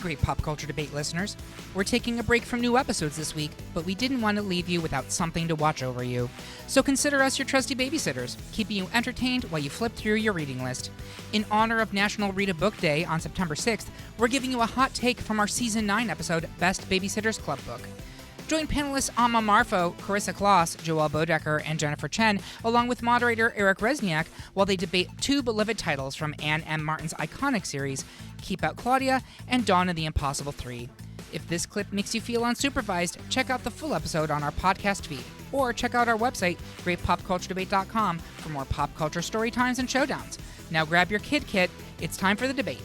great pop culture debate listeners. We're taking a break from new episodes this week, but we didn't want to leave you without something to watch over you. So consider us your trusty babysitters, keeping you entertained while you flip through your reading list. In honor of National Read a Book Day on September 6th, we're giving you a hot take from our Season 9 episode, Best Babysitters Club Book. Join panelists Amma Marfo, Carissa Kloss, Joelle Bodecker, and Jennifer Chen, along with moderator Eric Resniak, while they debate two beloved titles from Anne M. Martin's iconic series, Keep Out Claudia and Dawn of the Impossible 3. If this clip makes you feel unsupervised, check out the full episode on our podcast feed, or check out our website, greatpopculturedebate.com, for more pop culture story times and showdowns. Now grab your kid kit, it's time for the debate.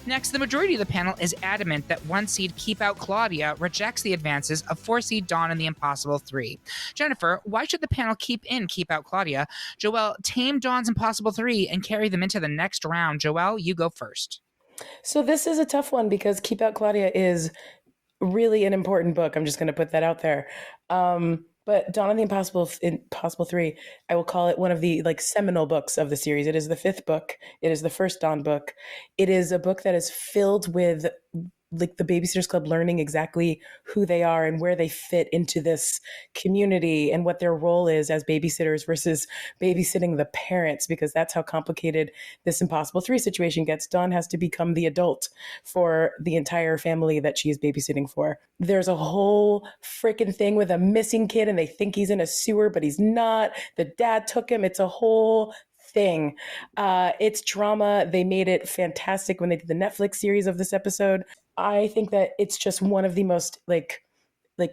Next, the majority of the panel is adamant that 1-seed Keep Out Claudia rejects the advances of 4-seed Dawn and the Impossible 3. Jennifer, why should the panel keep Out Claudia? Joelle, tame Dawn's Impossible 3 and carry them into the next round. Joelle, you go first. So this is a tough one because Keep Out Claudia is really an important book. I'm just going to put that out there. But Dawn of the Impossible 3, I will call it one of the seminal books of the series. It is the 5th book. It is the first Dawn book. It is a book that is filled with the Babysitters Club learning exactly who they are and where they fit into this community and what their role is as babysitters versus babysitting the parents, because that's how complicated this Impossible 3 situation gets. Dawn has to become the adult for the entire family that she is babysitting for. There's a whole freaking thing with a missing kid and they think he's in a sewer, but he's not. The dad took him. It's a whole thing. It's drama. They made it fantastic when they did the Netflix series of this episode. I think that it's just one of the most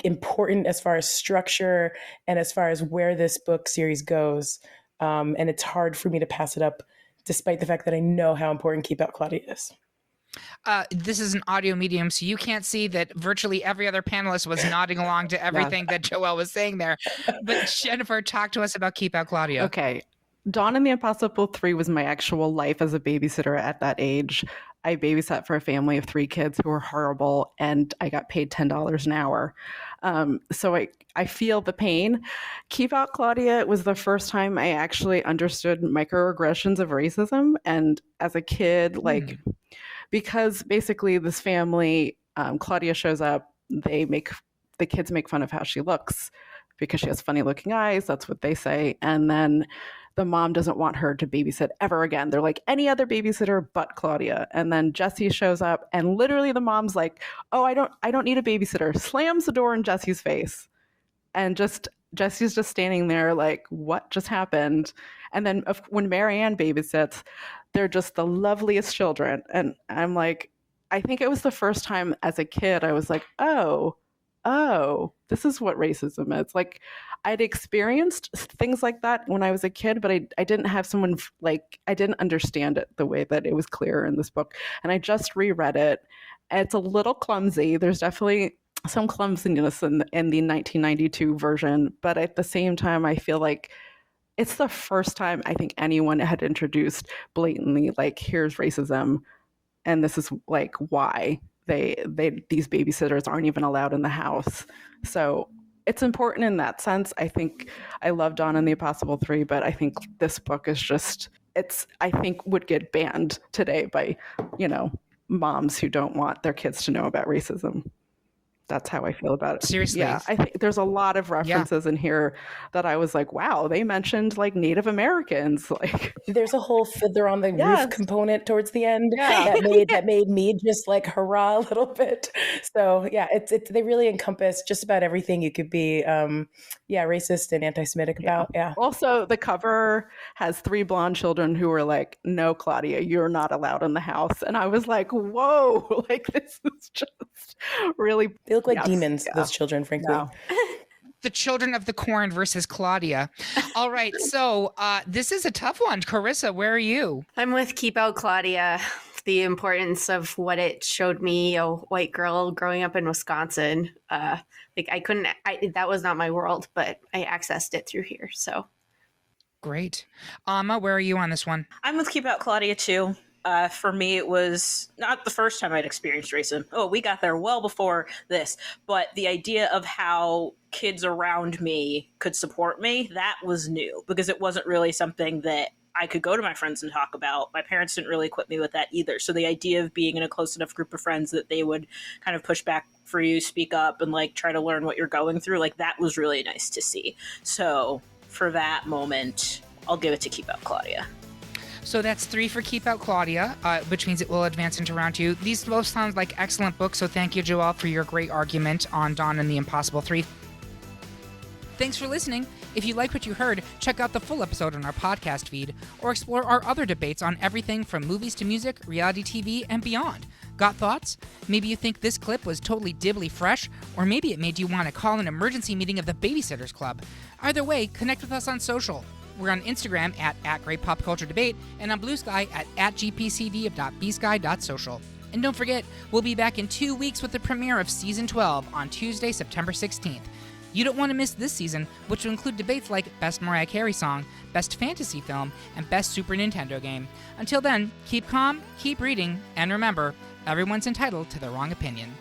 important as far as structure and as far as where this book series goes. And it's hard for me to pass it up, despite the fact that I know how important Keep Out Claudia is. This is an audio medium, so you can't see that virtually every other panelist was nodding along to everything that Joelle was saying there. But Jennifer, talk to us about Keep Out Claudia. Okay. Dawn and the Impossible 3 was my actual life as a babysitter at that age. I babysat for a family of 3 kids who were horrible, and I got paid $10 an hour. So I feel the pain. Keep Out Claudia was the first time I actually understood microaggressions of racism. And as a kid, because basically this family, Claudia shows up, the kids make fun of how she looks because she has funny looking eyes. That's what they say. And then the mom doesn't want her to babysit ever again. They're like, any other babysitter but Claudia. And then Jessie shows up and literally the mom's like, oh, I don't need a babysitter. Slams the door in Jessie's face. And Jessie's just standing there like, what just happened? And then when Marianne babysits, they're just the loveliest children. And I'm like, I think it was the first time as a kid, I was like, oh, this is what racism is. I'd experienced things like that when I was a kid, but I didn't have someone I didn't understand it the way that it was clear in this book. And I just reread it. It's a little clumsy. There's definitely some clumsiness in the 1992 version, but at the same time, I feel like it's the first time I think anyone had introduced blatantly, here's racism, and this is why these babysitters aren't even allowed in the house. So it's important in that sense. I think I love Dawn and the Impossible 3, but I think this book is I think would get banned today by, moms who don't want their kids to know about racism. That's how I feel about it. Seriously. Yeah, I think there's a lot of references in here that I was like, wow, they mentioned Native Americans. There's a whole fiddler on the roof component towards the end that made me just hurrah a little bit. So yeah, it's they really encompass just about everything you could be racist and anti-Semitic about. Yeah. Also, the cover has 3 blonde children who were like, no, Claudia, you're not allowed in the house. And I was like, whoa, this is just really. They look like demons, those children, frankly. No. The children of the corn versus Claudia. All right, so this is a tough one. Carissa, where are you? I'm with Keep Out Claudia. The importance of what it showed me, a white girl growing up in Wisconsin. That was not my world, but I accessed it through here. So great. Amma, where are you on this one? I'm with Keep Out Claudia too. For me, it was not the first time I'd experienced racism. Oh, we got there well before this. But the idea of how kids around me could support me, that was new because it wasn't really something that I could go to my friends and talk about. My parents didn't really equip me with that either. So the idea of being in a close enough group of friends that they would kind of push back for you, speak up, and like try to learn what you're going through, like that was really nice to see. So for that moment, I'll give it to Keep Out Claudia. So that's 3 for Keep Out Claudia, which means it will advance into round 2. These both sound like excellent books, so thank you, Joelle, for your great argument on Dawn and the Impossible 3. Thanks for listening. If you like what you heard, check out the full episode on our podcast feed, or explore our other debates on everything from movies to music, reality TV, and beyond. Got thoughts? Maybe you think this clip was totally dibbly fresh, or maybe it made you want to call an emergency meeting of the Babysitters Club. Either way, connect with us on social. We're on Instagram at Great Pop Culture Debate, and on Blue Sky at gpcd.bsky.social. And don't forget, we'll be back in 2 weeks with the premiere of Season 12 on Tuesday, September 16th. You don't want to miss this season, which will include debates like Best Mariah Carey Song, Best Fantasy Film, and Best Super Nintendo Game. Until then, keep calm, keep reading, and remember, everyone's entitled to their wrong opinion.